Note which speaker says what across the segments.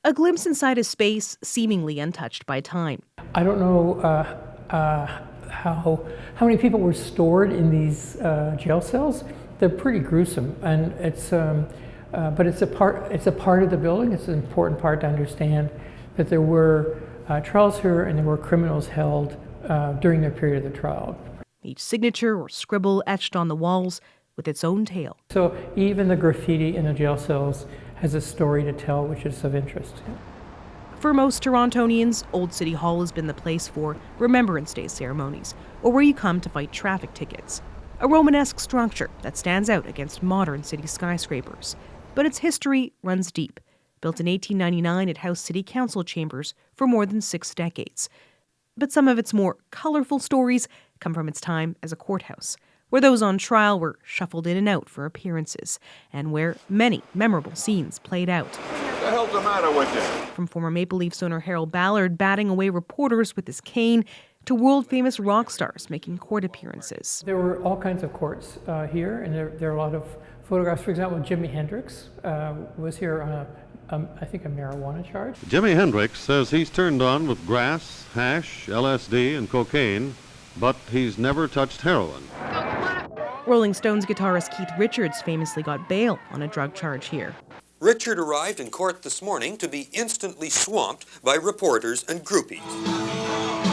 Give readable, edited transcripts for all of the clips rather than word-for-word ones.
Speaker 1: A glimpse inside a space seemingly untouched by time.
Speaker 2: I don't know how many people were stored in these jail cells. They're pretty gruesome, and but it's a part of the building. It's an important part to understand that there were trials here and there were criminals held during their period of the trial.
Speaker 1: Each signature or scribble etched on the walls with its own tale.
Speaker 2: So even the graffiti in the jail cells has a story to tell, which is of interest.
Speaker 1: For most Torontonians, Old City Hall has been the place for Remembrance Day ceremonies, or where you come to fight traffic tickets. A Romanesque structure that stands out against modern city skyscrapers. But its history runs deep. Built in 1899, it housed city council chambers for more than 6 decades. But some of its more colorful stories come from its time as a courthouse, where those on trial were shuffled in and out for appearances, and where many memorable scenes played out.
Speaker 3: What the hell's the matter with you?
Speaker 1: From former Maple Leafs owner Harold Ballard batting away reporters with his cane, to world-famous rock stars making court appearances.
Speaker 2: There were all kinds of courts here, and there are a lot of photographs. For example, Jimi Hendrix was here on I think a marijuana charge.
Speaker 4: Jimi Hendrix says he's turned on with grass, hash, LSD, and cocaine, but he's never touched heroin.
Speaker 1: Rolling Stones guitarist Keith Richards famously got bail on a drug charge here.
Speaker 5: Richard arrived in court this morning to be instantly swamped by reporters and groupies.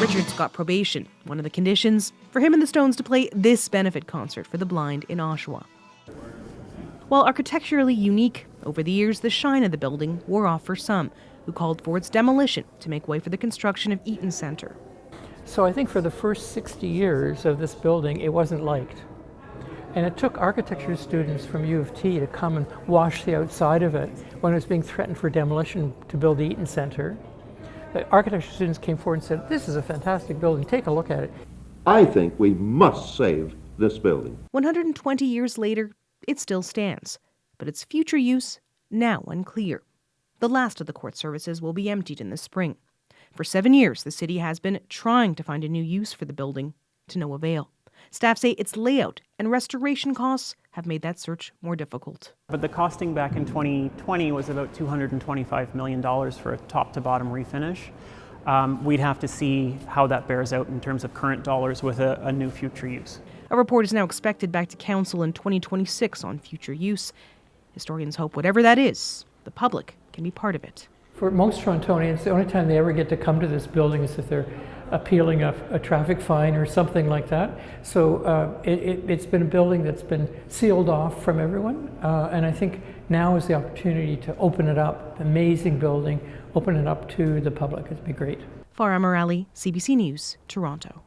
Speaker 1: Richards got probation, one of the conditions for him and the Stones to play this benefit concert for the blind in Oshawa. While architecturally unique, over the years the shine of the building wore off for some, who called for its demolition to make way for the construction of Eaton Centre.
Speaker 2: So I think for the first 60 years of this building, it wasn't liked. And it took architecture students from U of T to come and wash the outside of it when it was being threatened for demolition to build the Eaton Centre. The architecture students came forward and said, "This is a fantastic building, take a look at it."
Speaker 3: I think we must save this building.
Speaker 1: 120 years later, it still stands, but its future use now unclear. The last of the court services will be emptied in the spring. For 7 years, the city has been trying to find a new use for the building, to no avail. Staff say its layout and restoration costs have made that search more difficult.
Speaker 6: But the costing back in 2020 was about $225 million for a top-to-bottom refinish. We'd have to see how that bears out in terms of current dollars with a new future use.
Speaker 1: A report is now expected back to council in 2026 on future use. Historians hope whatever that is, the public can be part of it.
Speaker 2: For most Torontonians, the only time they ever get to come to this building is if they're appealing a traffic fine or something like that. So it's been a building that's been sealed off from everyone, and I think now is the opportunity to open it up. Amazing building, open it up to the public. It'd be great.
Speaker 1: Farrah, Merali, CBC News, Toronto.